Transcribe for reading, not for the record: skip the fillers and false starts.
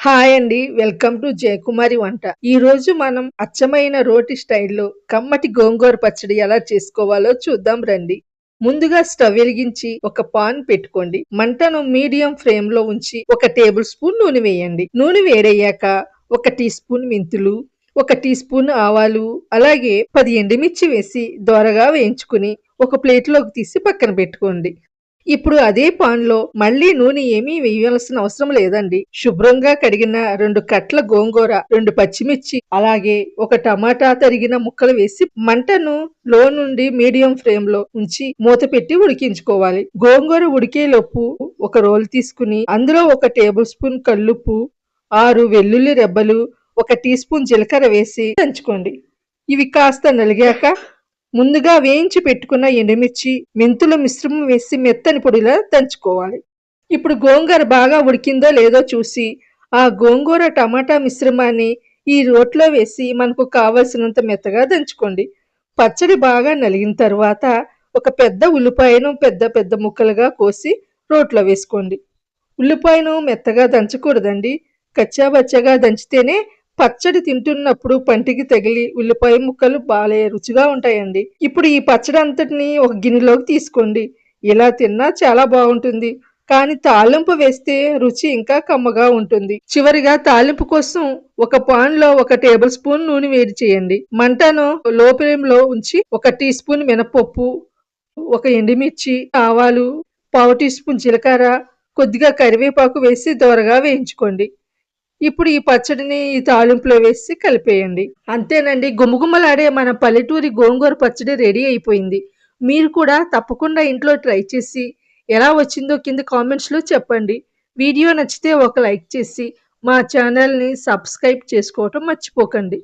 Hi అండి. Welcome to Jayakumari వంట. ఈరోజు మనం అచ్చమైన రోటి స్టైల్‌లో కమ్మటి గోంగూర పచ్చడి ఎలా చేసుకోవాలో చూద్దాం రండి. ముందుగా స్టవ్ వెలిగించి ఒక పాన్ పెట్టుకోండి. మంటను మీడియం ఫ్లేమ్‌లో ఉంచి ఒక టేబుల్ స్పూన్ నూనె వేయండి. నూనె వేడయ్యాక ఒక టీ స్పూన్ మెంతులు, ఒక టీ స్పూన్ ఆవాలు, అలాగే 10 ఎండుమిర్చి వేసి దోరగా వేయించుకుని ఒక ప్లేట్‌లోకి తీసి పక్కన పెట్టుకోండి. ఇప్పుడు అదే పాన్‌లో మళ్ళీ నూనె ఏమీ వేయాల్సిన అవసరం లేదండి. శుభ్రంగా కడిగిన 2 కట్ల గోంగూర, 2 పచ్చిమిర్చి, అలాగే ఒక టమాటా తరిగిన ముక్కలు వేసి మంటను లో నుండి మీడియం ఫ్లేమ్‌లో ఉంచి మూత పెట్టి ఉడికించుకోవాలి. గోంగూర ఉడికేలోపు ఒక రోలు తీసుకుని అందులో ఒక టేబుల్ స్పూన్ కల్లుప్పు, 6 వెల్లుల్లి రెబ్బలు, ఒక టీ స్పూన్ జీలకర్ర వేసి దంచుకోండి. ఇవి కాస్త నలిగాక ముందుగా వేయించి పెట్టుకున్న ఎండుమిర్చి, మెంతుల మిశ్రమం వేసి మెత్తని పొడిలా దంచుకోవాలి. ఇప్పుడు గోంగూర బాగా ఉడికిందో లేదో చూసి, ఆ గోంగూర టమాటా మిశ్రమాన్ని ఈ రోట్లో వేసి మనకు కావలసినంత మెత్తగా దంచుకోండి. పచ్చడి బాగా నలిగిన తర్వాత ఒక పెద్ద ఉల్లిపాయను పెద్ద పెద్ద ముక్కలుగా కోసి రోట్లో వేసుకోండి. ఉల్లిపాయను మెత్తగా దంచకూడదండి. కచ్చాబచ్చాగా దంచితేనే పచ్చడి తింటున్నప్పుడు పంటికి తగిలి ఉల్లిపాయ ముక్కలు భలే రుచిగా ఉంటాయండి. ఇప్పుడు ఈ పచ్చడి అంతటిని ఒక గిన్నెలోకి తీసుకోండి. ఇలా తిన్నా చాలా బాగుంటుంది. కానీ తాలింపు వేస్తే రుచి ఇంకా కమ్మగా ఉంటుంది. చివరిగా తాలింపు కోసం ఒక పాన్‌లో ఒక టేబుల్ స్పూన్ నూనె వేడి చేయండి. మంటను లో ఫ్లేమ్‌లో ఉంచి ఒక టీ స్పూన్ మినపప్పు, ఒక ఎండుమిర్చి, ఆవాలు, పావు టీ స్పూన్ జీలకర్ర, కొద్దిగా కరివేపాకు వేసి దోరగా వేయించుకోండి. ఇప్పుడు ఈ పచ్చడిని ఈ తాలింపులో వేసి కలిపేయండి. అంతేనండి, గుమగుమలాడే మన పల్లెటూరి గోంగూర పచ్చడి రెడీ అయిపోయింది. మీరు కూడా తప్పకుండా ఇంట్లో ట్రై చేసి ఎలా వచ్చిందో కింద కామెంట్స్‌లో చెప్పండి. వీడియో నచ్చితే ఒక లైక్ చేసి మా ఛానల్‌ని సబ్స్క్రైబ్ చేసుకోవటం మర్చిపోకండి.